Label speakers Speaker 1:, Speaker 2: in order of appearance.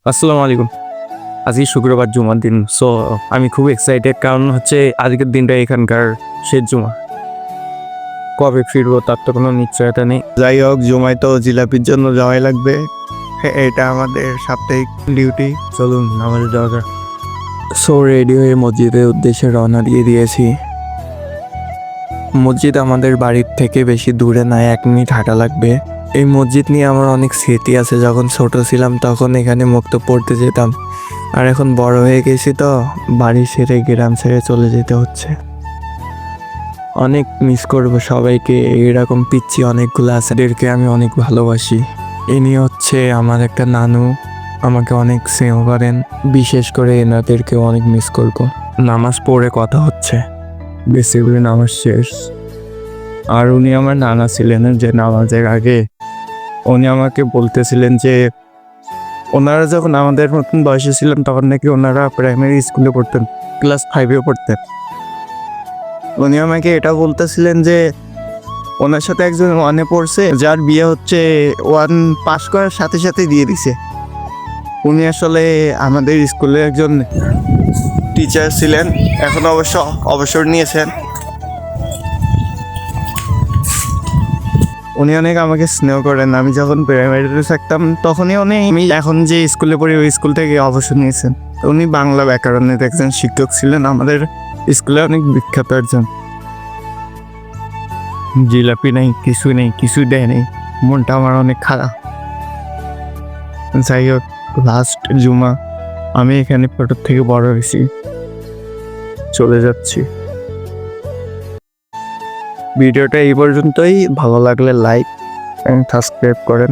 Speaker 1: আসসালামু আলাইকুম। আজকে শুক্রবার জুমার দিন। সো আমি খুব এক্সাইটেড, কারণ হচ্ছে আজকের দিনটা এখানকার শেষ জুমা। কবে ফিরবো তার তো কোনো নিশ্চয়তা নেই।
Speaker 2: যাই হোক, জুমায় তো জিলাপির জন্য যাওয়াই লাগবে। এটা আমাদের সাপ্তাহিক ডিউটি।
Speaker 1: চলুন আমাদের যাওয়া যাক। সো রেডি হয়ে মসজিদের উদ্দেশ্যে রওনা দিয়ে দিয়েছি। মসজিদ আমাদের বাড়ির থেকে বেশি দূরে না, 1 মিনিট হাঁটা লাগবে। এই মসজিদ নিয়ে আমার অনেক স্মৃতি আছে। যখন ছোট ছিলাম তখন এখানে মুক্তব পড়তে যেতাম, আর এখন বড় হয়ে গেছি তো বাড়ি ছেড়ে গ্রাম ছেড়ে চলে যেতে হচ্ছে। অনেক মিস করবো সবাইকে। এরকম পিচ্ছি অনেকগুলো আছে, এদেরকে আমি অনেক ভালোবাসি। ইনি হচ্ছে আমার একটা নানু, আমাকে অনেক স্নেহ করেন। বিশেষ করে এনাদেরকেও অনেক মিস করব। নামাজ পড়ে কথা হচ্ছে, বেসিক্যালি নামাজ শেষ। আর উনি আমার নানা ছিলেন, যে নামাজের আগে উনি আমাকে বলতেছিলেন যে ওনারা যখন আমাদের মতন বয়সে ছিলেন তখন নাকি ওনারা প্রাইমারি স্কুলে পড়তেন, ক্লাস 5-এ পড়তেন। উনি আমাকে এটা বলতেছিলেন যে ওনার সাথে একজন 1-এ পড়ছে, যার বিয়ে হচ্ছে 1 পাস করার সাথে সাথে দিয়ে দিছে। উনি আসলে আমাদের স্কুলে একজন টিচার ছিলেন, এখন অবশ্য অবসর নিয়েছেন। উনি অনেক আমাকে স্নেহ করেন। আমি যখন প্রাইমারিতে থাকতাম তখনই আমি এখন যে স্কুলে পড়ি ওই স্কুল থেকে অবসর নিয়েছেন। উনি বাংলা ব্যাকরণের একজন শিক্ষক ছিলেন, আমাদের স্কুলে অনেক বিখ্যাত একজন। জিলাপি নেই, কিছুই দেয় নেই। মনটা আমার অনেক খারাপ। যাই হোক, লাস্ট জুমা, আমি এখানে ছোটোর থেকে বড় হয়েছি, চলে যাচ্ছি। ভিডিওটা এই পর্যন্তই। ভালো লাগলে লাইক এবং সাবস্ক্রাইব করেন।